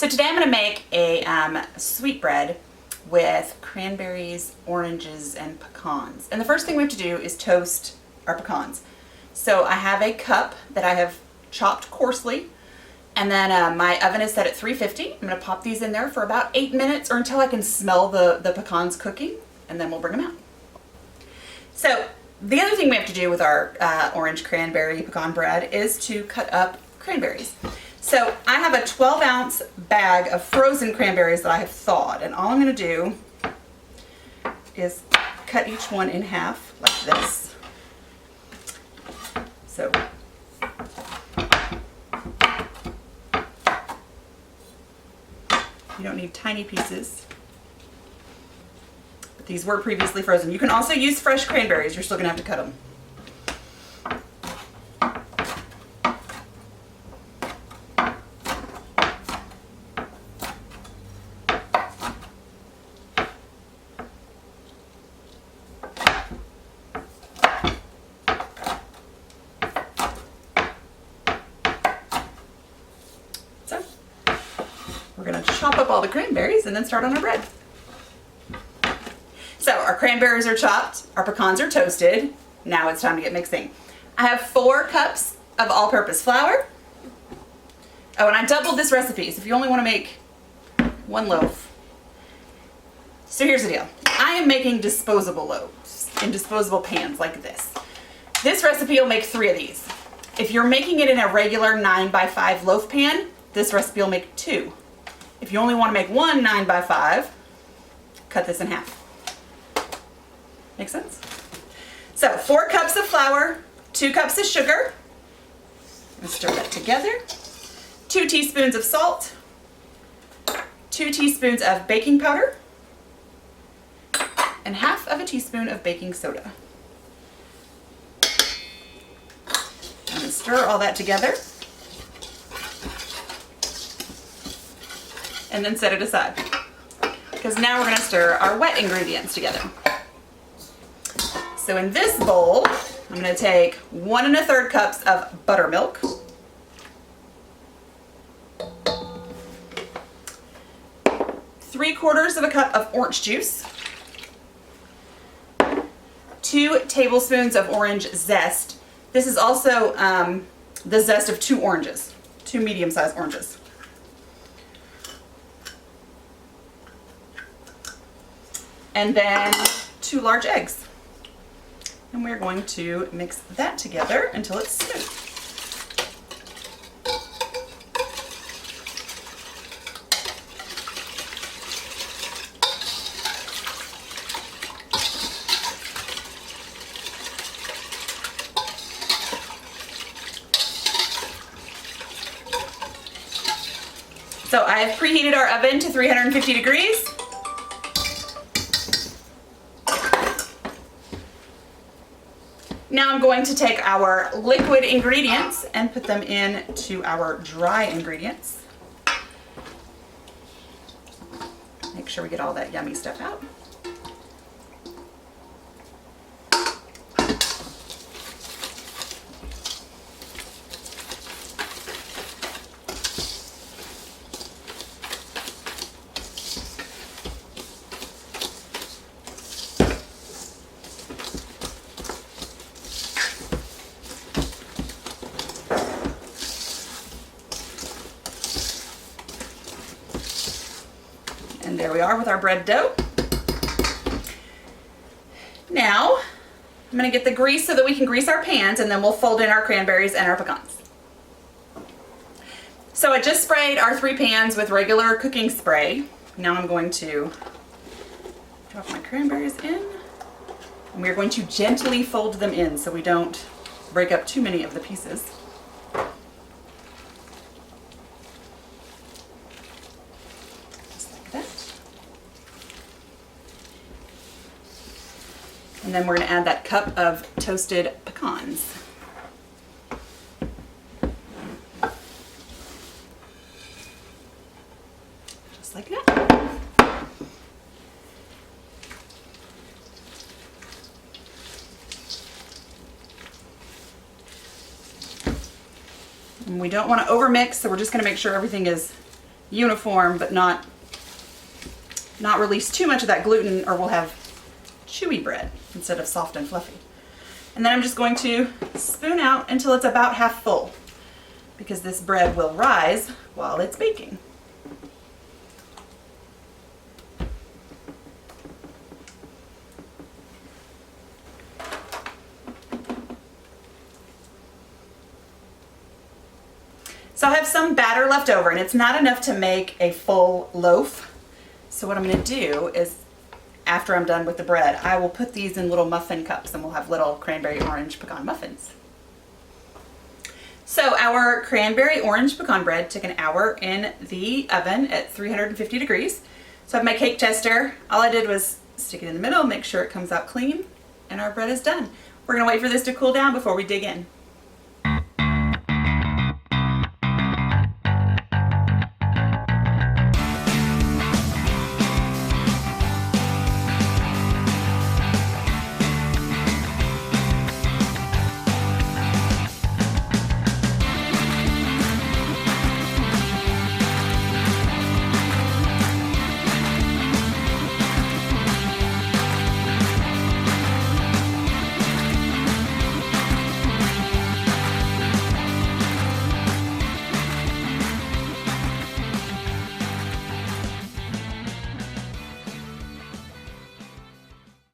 So today I'm going to make a sweetbread with cranberries, oranges, and pecans. And the first thing we have to do is toast our pecans. So I have a cup that I have chopped coarsely, and then my oven is set at 350. I'm going to pop these in there for about 8 minutes or until I can smell the pecans cooking, and then we'll bring them out. So the other thing we have to do with our orange cranberry pecan bread is to cut up cranberries. So I have a 12-ounce bag of frozen cranberries that I have thawed, and all I'm going to do is cut each one in half like this. So you don't need tiny pieces, but these were previously frozen. You can also use fresh cranberries. You're still going to have to cut them. So we're going to chop up all the cranberries and then start on our bread. So our cranberries are chopped, our pecans are toasted. Now it's time to get mixing. I have 4 cups of all-purpose flour. Oh, and I doubled this recipe, so if you only want to make 1 loaf. So here's the deal. I am making disposable loaves in disposable pans like this. This recipe will make 3 of these. If you're making it in a regular 9x5 loaf pan, this recipe will make 2. If you only want to make 1 9x5, cut this in half. Make sense? So 4 cups of flour, 2 cups of sugar. And stir that together. 2 teaspoons of salt, 2 teaspoons of baking powder, and half of a teaspoon of baking soda. I'm going to stir all that together and then set it aside, because now we're going to stir our wet ingredients together. So in this bowl, I'm going to take 1 1/3 cups of buttermilk, 3/4 cup of orange juice, 2 tablespoons of orange zest. This is also the zest of 2 oranges, 2 medium-sized oranges. And then 2 large eggs. And we're going to mix that together until it's smooth. So I've preheated our oven to 350 degrees. Now I'm going to take our liquid ingredients and put them into our dry ingredients. Make sure we get all that yummy stuff out. And there we are with our bread dough. Now, I'm going to get the grease so that we can grease our pans, and then we'll fold in our cranberries and our pecans. So I just sprayed our 3 pans with regular cooking spray. Now I'm going to drop my cranberries in, and we're going to gently fold them in so we don't break up too many of the pieces. And then we're going to add that cup of toasted pecans. Just like that. And we don't want to overmix, so we're just going to make sure everything is uniform, but not release too much of that gluten, or we'll have chewy bread instead of soft and fluffy. And then I'm just going to spoon out until it's about half full, because this bread will rise while it's baking. So I have some batter left over, and it's not enough to make a full loaf. So what I'm going to do is, after I'm done with the bread, I will put these in little muffin cups, and we'll have little cranberry orange pecan muffins. So our cranberry orange pecan bread took an hour in the oven at 350 degrees. So I have my cake tester. All I did was stick it in the middle, make sure it comes out clean, and our bread is done. We're going to wait for this to cool down before we dig in.